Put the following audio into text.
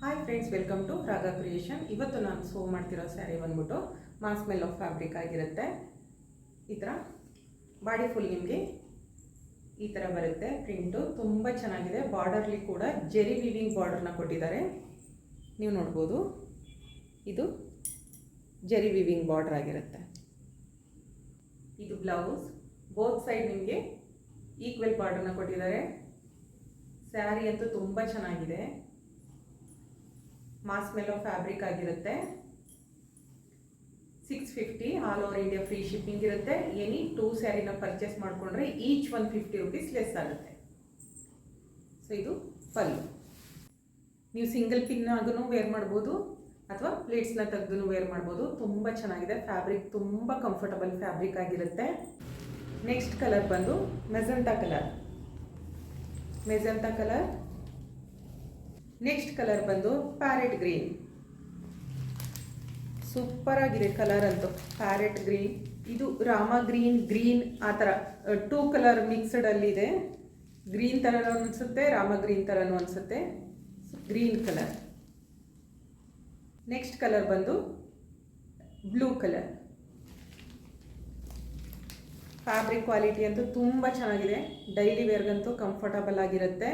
Hi friends, welcome to ರಾಗ creation. ಇವತ್ತು ನಾನು ಸೋ ಮಾಡ್ತಿರೋ ಸ್ಯಾರಿ ಬಂದ್ಬಿಟ್ಟು ಮಾಸ್ ಸ್ಮೆಲ್ ಆಫ್ ಫ್ಯಾಬ್ರಿಕ್ ಆಗಿರುತ್ತೆ. ಈ ಥರ ಬಾಡಿ ಫುಲ್ ನಿಮಗೆ ಈ ಥರ ಬರುತ್ತೆ. ಪ್ರಿಂಟು ತುಂಬ ಚೆನ್ನಾಗಿದೆ. ಬಾರ್ಡರ್ಲಿ ಕೂಡ ಜೆರಿ ವೀವಿಂಗ್ ಬಾರ್ಡರ್ನ ಕೊಟ್ಟಿದ್ದಾರೆ, ನೀವು ನೋಡ್ಬೋದು. ಇದು ಜೆರಿ ವೀವಿಂಗ್ ಬಾರ್ಡರ್ ಆಗಿರುತ್ತೆ. ಇದು ಬ್ಲೌಸ್, ಬೋತ್ ಸೈಡ್ ನಿಮಗೆ ಈಕ್ವಲ್ ಬಾರ್ಡರ್ನ ಕೊಟ್ಟಿದ್ದಾರೆ. ಸ್ಯಾರಿ ಅಂತೂ ತುಂಬ ಚೆನ್ನಾಗಿದೆ. ಮಾಸ್ ಸ್ಮೆಲ್ ಆಫ್ ಫ್ಯಾಬ್ರಿಕ್ ಆಗಿರುತ್ತೆ. 650 all over India free shipping ಇರುತ್ತೆ. ಎನಿ 2 ಸ್ಯಾರಿನ ಪರ್ಚೇಸ್ ಮಾಡಿಕೊಂಡ್ರೆ ಈಚ್ 150 ರೂಪೀಸ್ ಲೆಸ್ ಆಗುತ್ತೆ. ಸೊ ಇದು ಪಲ್ಲು. ನೀವು ಸಿಂಗಲ್ ಪಿನ್ ಆಗೂ ವೇರ್ ಮಾಡ್ಬೋದು ಅಥವಾ ಪ್ಲೇಟ್ಸ್ನ ತೆಗೆದು ವೇರ್ ಮಾಡ್ಬೋದು. ತುಂಬ ಚೆನ್ನಾಗಿದೆ. ಫ್ಯಾಬ್ರಿಕ್ ತುಂಬ ಕಂಫರ್ಟಬಲ್ ಫ್ಯಾಬ್ರಿಕ್ ಆಗಿರುತ್ತೆ. ನೆಕ್ಸ್ಟ್ ಕಲರ್ ಬಂದು ಮೆಜೆಂಟಾ ಕಲರ್. ನೆಕ್ಸ್ಟ್ ಕಲರ್ ಬಂದು ಪ್ಯಾರೆಟ್ ಗ್ರೀನ್. ಸೂಪರ್ ಆಗಿದೆ ಕಲರ್ ಅಂತೂ. ಪ್ಯಾರೆಟ್ ಗ್ರೀನ್, ಇದು ರಾಮ ಗ್ರೀನ್ ಆ ಥರ 2 ಕಲರ್ ಮಿಕ್ಸ್ಡ್ ಅಲ್ಲಿದೆ. ಗ್ರೀನ್ ಥರನೂ ಅನಿಸುತ್ತೆ, ರಾಮ ಗ್ರೀನ್ ಥರನೂ ಅನಿಸುತ್ತೆ. Green colour. ನೆಕ್ಸ್ಟ್ ಕಲರ್ ಬಂದು ಬ್ಲೂ ಕಲರ್. ಫ್ಯಾಬ್ರಿಕ್ ಕ್ವಾಲಿಟಿ ಅಂತೂ ತುಂಬ ಚೆನ್ನಾಗಿದೆ. ಡೈಲಿ ವೇರ್ಗಂತೂ ಕಂಫರ್ಟಬಲ್ ಆಗಿರುತ್ತೆ.